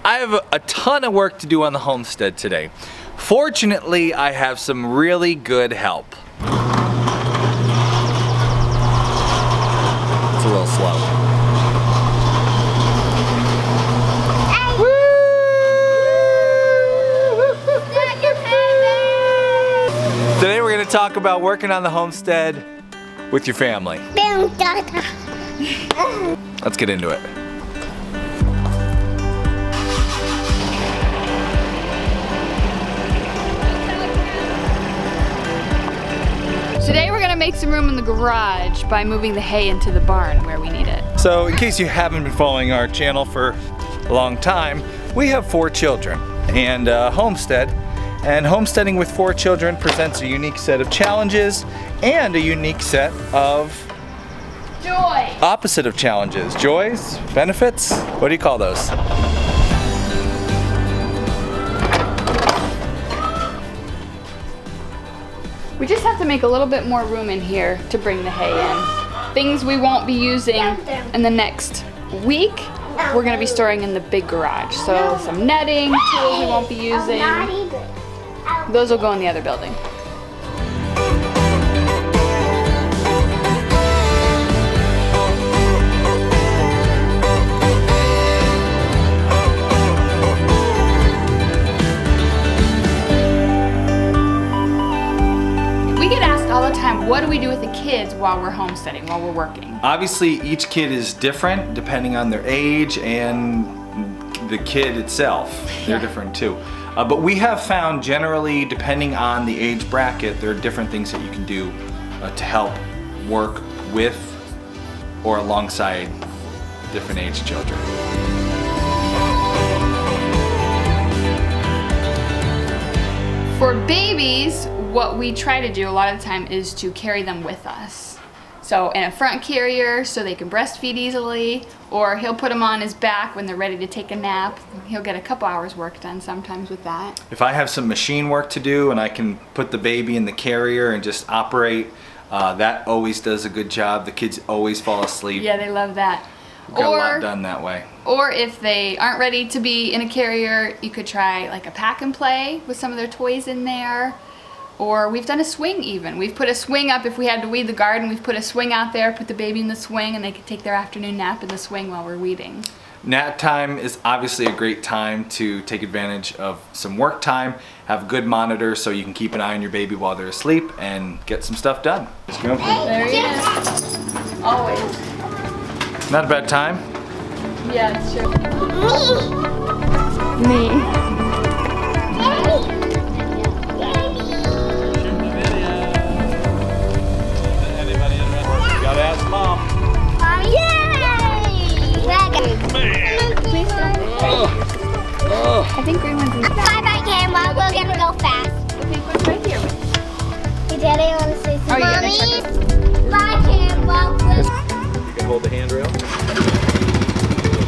I have a ton of work to do on the homestead today. Fortunately, I have some really good help. It's a little slow. Today we're going to talk about working on the homestead with your family. Let's get into it. Today we're going to make some room in the garage by moving the hay into the barn where we need it. So in case you haven't been following our channel for a long time, we have 4 children and homestead. And homesteading with 4 children presents a unique set of challenges and a unique set of Joy! opposite of challenges. Joys? Benefits? What do you call those? We just have to make a little bit more room in here to bring the hay in. Things we won't be using in the next week, we're going to be storing in the big garage. So some netting, tools we won't be using, those will go in the other building. What do we do with the kids while we're homesteading, while we're working? Obviously, each kid is different depending on their age and the kid itself. They're different too. But we have found generally, depending on the age bracket, there are different things that you can do to help work with or alongside different age children. For babies, what we try to do a lot of the time is to carry them with us. So in a front carrier so they can breastfeed easily, or he'll put them on his back when they're ready to take a nap. He'll get a couple hours work done sometimes with that. If I have some machine work to do and I can put the baby in the carrier and just operate, that always does a good job. The kids always fall asleep. Yeah, they love that. Got a lot done that way. Or if they aren't ready to be in a carrier, you could try like a pack and play with some of their toys in there. Or we've done a swing even. We've put a swing up if we had to weed the garden. We've put a swing out there, put the baby in the swing, and they could take their afternoon nap in the swing while we're weeding. Nap time is obviously a great time to take advantage of some work time, have good monitors so you can keep an eye on your baby while they're asleep and get some stuff done. Just go. There he is. Always. Not a bad time. Yeah, it's true. Me. I think green one's in. Bye-bye, camera. We're gonna go fast. Okay, what's right here? Hey, Daddy, I want to say something. Oh, you gotta check it. Bye, camera. You can hold the handrail.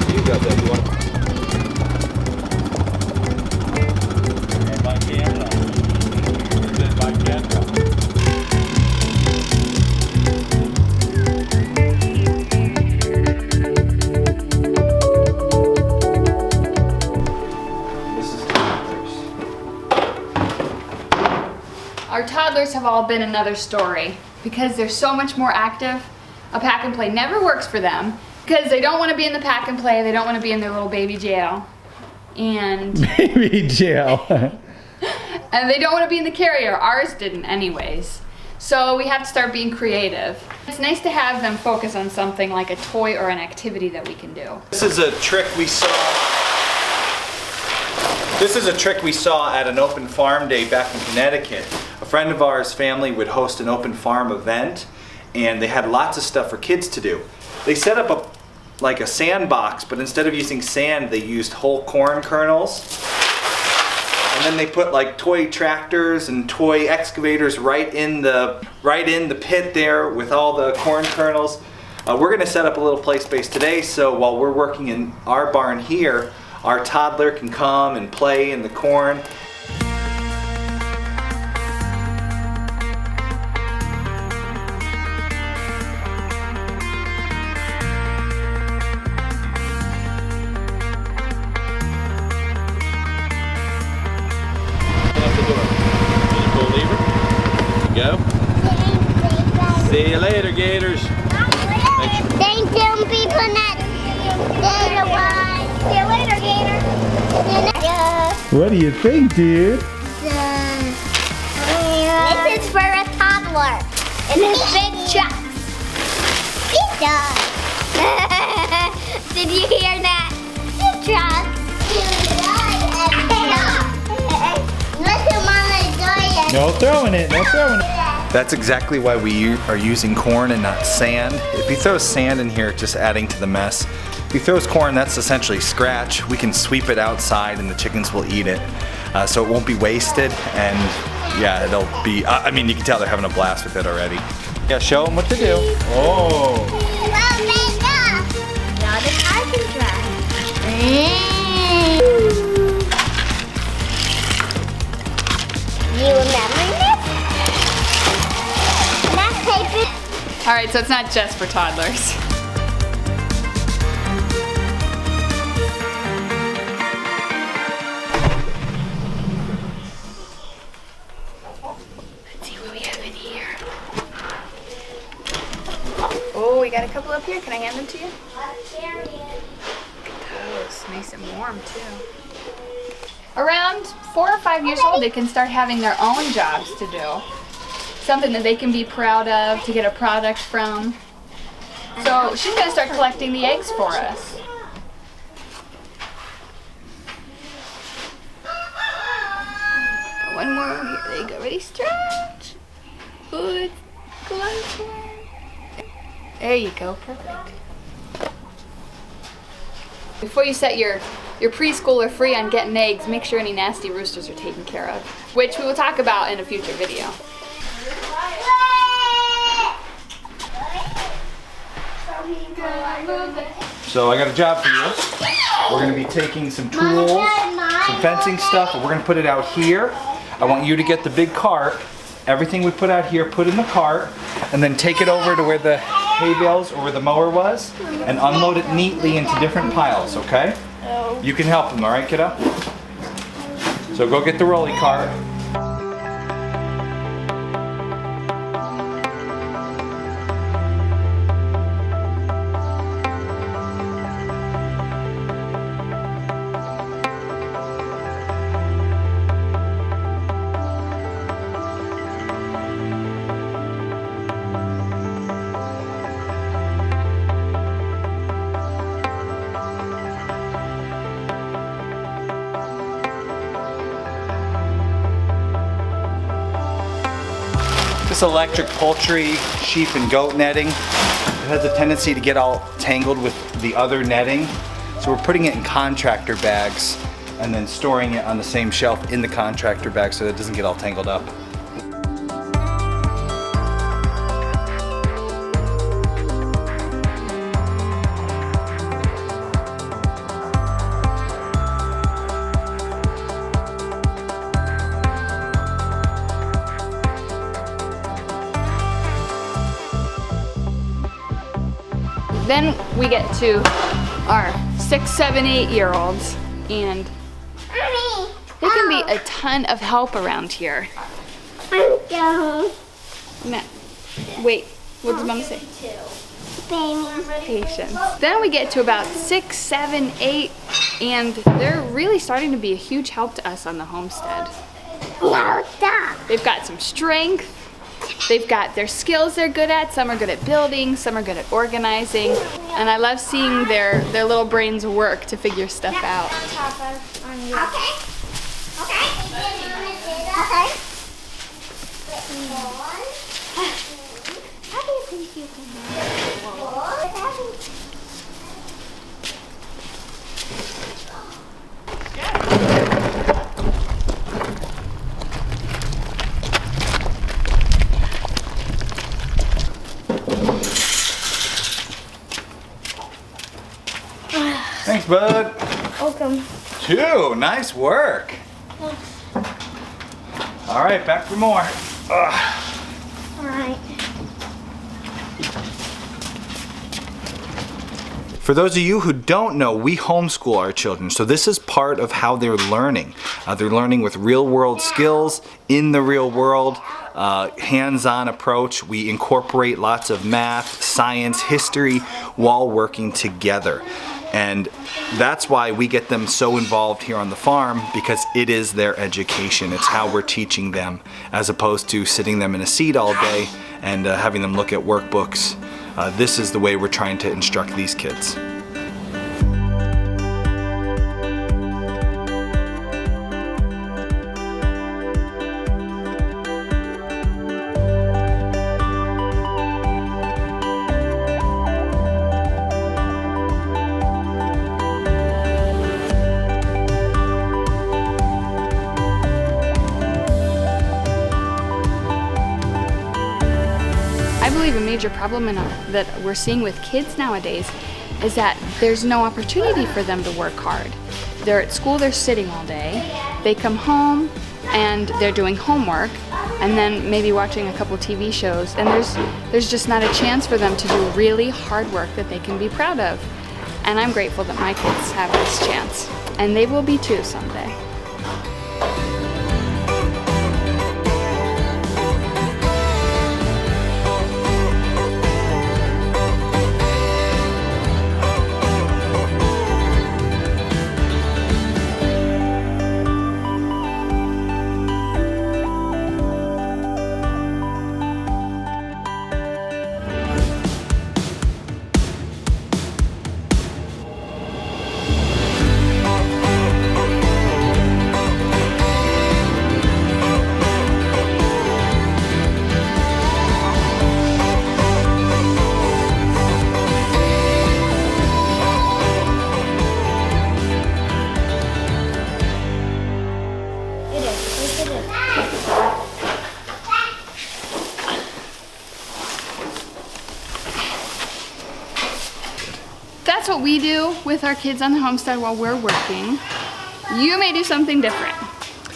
You got that. You want by camera. By camera. Our toddlers have all been another story because they're so much more active. A pack and play never works for them because they don't want to be in the pack and play. They don't want to be in their little baby jail. And baby jail. and they don't want to be in the carrier. Ours didn't anyways. So we have to start being creative. It's nice to have them focus on something like a toy or an activity that we can do. This is a trick we saw. This is a trick we saw at an open farm day back in Connecticut. A friend of ours' family would host an open farm event, and they had lots of stuff for kids to do. They set up like a sandbox, but instead of using sand, they used whole corn kernels. And then they put like toy tractors and toy excavators right in the pit there with all the corn kernels. We're gonna set up a little play space today, so while we're working in our barn here, our toddler can come and play in the corn. See you later, Gators. Thank you, people. See you later, Gator. What do you think, dude? This is for a toddler in his big trucks. Big dog. Did you hear that? Big trucks. Listen, Mama, doing it. No throwing it, no throwing it. That's exactly why we are using corn and not sand. If you throw sand in here, it's just adding to the mess. If you throw corn, that's essentially scratch. We can sweep it outside and the chickens will eat it. So it won't be wasted, and yeah, it'll be, I mean, you can tell they're having a blast with it already. Yeah, show them what to do. Oh. Well, made up. Now the car can drive. You remember this? That paper. All right, so it's not just for toddlers. Let's see what we have in here. Oh, we got a couple up here. Can I hand them to you? Look at those, nice and warm too. Around 4 or 5 years old, they can start having their own jobs to do. Something that they can be proud of, to get a product from. So she's gonna start collecting the eggs for us. One more, here they go, ready, stretch. Good, close one. There you go, perfect. Before you set your preschooler free on getting eggs, make sure any nasty roosters are taken care of, which we will talk about in a future video. So I got a job for you. We're gonna be taking some tools, some fencing stuff, and we're gonna put it out here. I want you to get the big cart. Everything we put out here, put in the cart, and then take it over to where the hay bales or where the mower was, and unload it neatly into different piles, okay? You can help them, all right, kiddo? So go get the rolly cart. This electric poultry, sheep and goat netting, it has a tendency to get all tangled with the other netting. So we're putting it in contractor bags and then storing it on the same shelf in the contractor bag so that it doesn't get all tangled up. Then we get to our 6, 7, 8-year-olds, and they can be a ton of help around here. Now, wait, what does Mama say? Patience. Then we get to about 6, 7, 8, and they're really starting to be a huge help to us on the homestead. They've got some strength. They've got their skills they're good at. Some are good at building, some are good at organizing. And I love seeing their little brains work to figure stuff out. How do you think you can handle it? Thanks, bud. Welcome. 2, nice work. All right, back for more. All right. For those of you who don't know, we homeschool our children, so this is part of how they're learning. They're learning with real world skills, in the real world, hands-on approach. We incorporate lots of math, science, history while working together. And that's why we get them so involved here on the farm, because it is their education. It's how we're teaching them, as opposed to sitting them in a seat all day and having them look at workbooks. This is the way we're trying to instruct these kids. I believe a major problem that we're seeing with kids nowadays is that there's no opportunity for them to work hard. They're at school, they're sitting all day, they come home and they're doing homework and then maybe watching a couple TV shows, and there's just not a chance for them to do really hard work that they can be proud of. And I'm grateful that my kids have this chance, and they will be too someday. That's what we do with our kids on the homestead while we're working. You may do something different.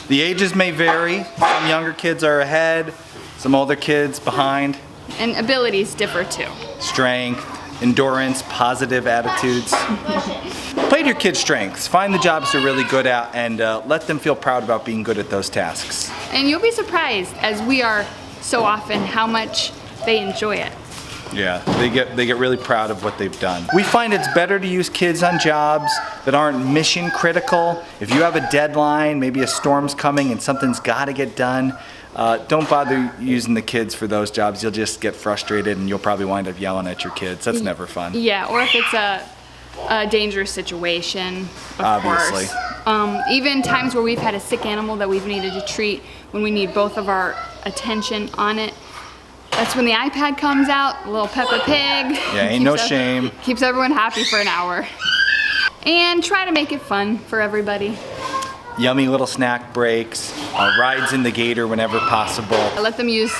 The ages may vary. Some younger kids are ahead, some older kids behind. And abilities differ too. Strength, endurance, positive attitudes. Play to your kids' strengths. Find the jobs they're really good at and let them feel proud about being good at those tasks. And you'll be surprised, as we are so often, how much they enjoy it. Yeah, they get really proud of what they've done. We find it's better to use kids on jobs that aren't mission critical. If you have a deadline, maybe a storm's coming and something's got to get done, don't bother using the kids for those jobs. You'll just get frustrated and you'll probably wind up yelling at your kids. That's never fun. Yeah, or if it's a dangerous situation, of Obviously. course. Even times where we've had a sick animal that we've needed to treat, when we need both of our attention on it, that's when the iPad comes out, a little Peppa Pig. Yeah, ain't no shame. Keeps everyone happy for an hour. And try to make it fun for everybody. Yummy little snack breaks, rides in the gator whenever possible. I let them use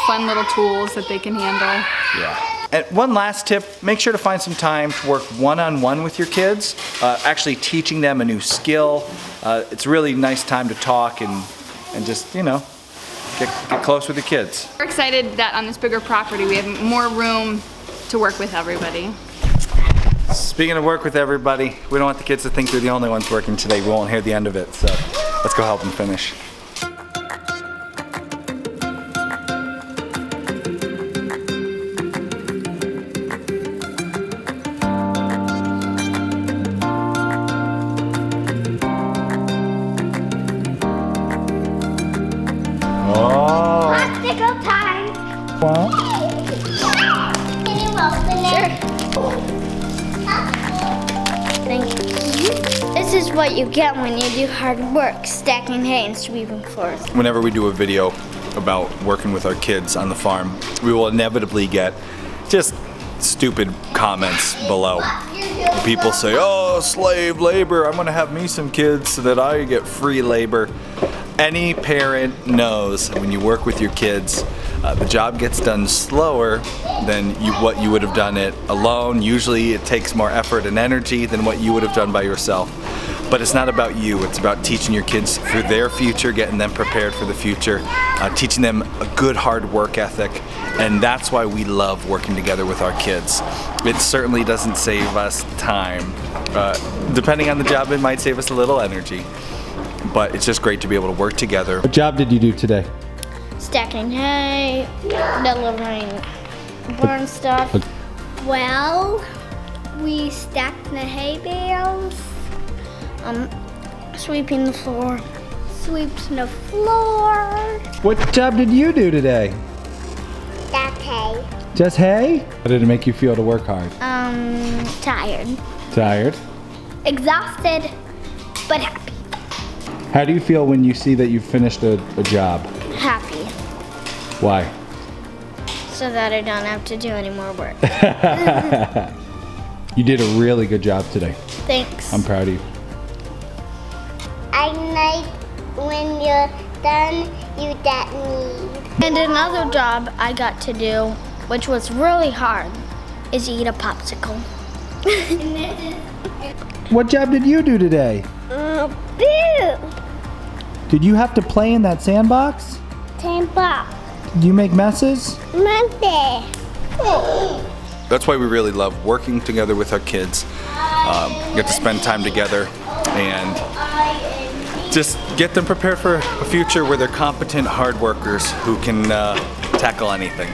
fun little tools that they can handle. Yeah. And one last tip, make sure to find some time to work one-on-one with your kids, actually teaching them a new skill. It's a really nice time to talk and just, you know, get close with the kids. We're excited that on this bigger property we have more room to work with everybody. Speaking of work with everybody, we don't want the kids to think they're the only ones working today. We won't hear the end of it, so let's go help them finish. Popsicle time. Wow. Can you open it? Sure. Thank you. This is what you get when you do hard work, stacking hay and sweeping floors. Whenever we do a video about working with our kids on the farm, we will inevitably get just stupid comments below. People say, oh, slave labor, I'm gonna have me some kids so that I get free labor. Any parent knows when you work with your kids, the job gets done slower than what you would have done it alone. Usually it takes more effort and energy than what you would have done by yourself. but it's not about you. It's about teaching your kids for their future, getting them prepared for the future, teaching them a good hard work ethic, and that's why we love working together with our kids. It certainly doesn't save us time. Depending on the job, it might save us a little energy, but it's just great to be able to work together. What job did you do today? Stacking hay, delivering barn stuff. Well, we stacked the hay bales, sweeping the floor, sweeping the floor. What job did you do today? Stack hay. Just hay? How did it make you feel to work hard? Tired. Tired? Exhausted, but happy. How do you feel when you see that you've finished a job? Happy. Why? So that I don't have to do any more work. You did a really good job today. Thanks. I'm proud of you. I like when you're done, you get me. And another job I got to do, which was really hard, is eat a popsicle. What job did you do today? Boo! Did you have to play in that sandbox? Sandbox. Did you make messes? Monday. That's why we really love working together with our kids. Get to spend time together and just get them prepared for a future where they're competent hard workers who can tackle anything.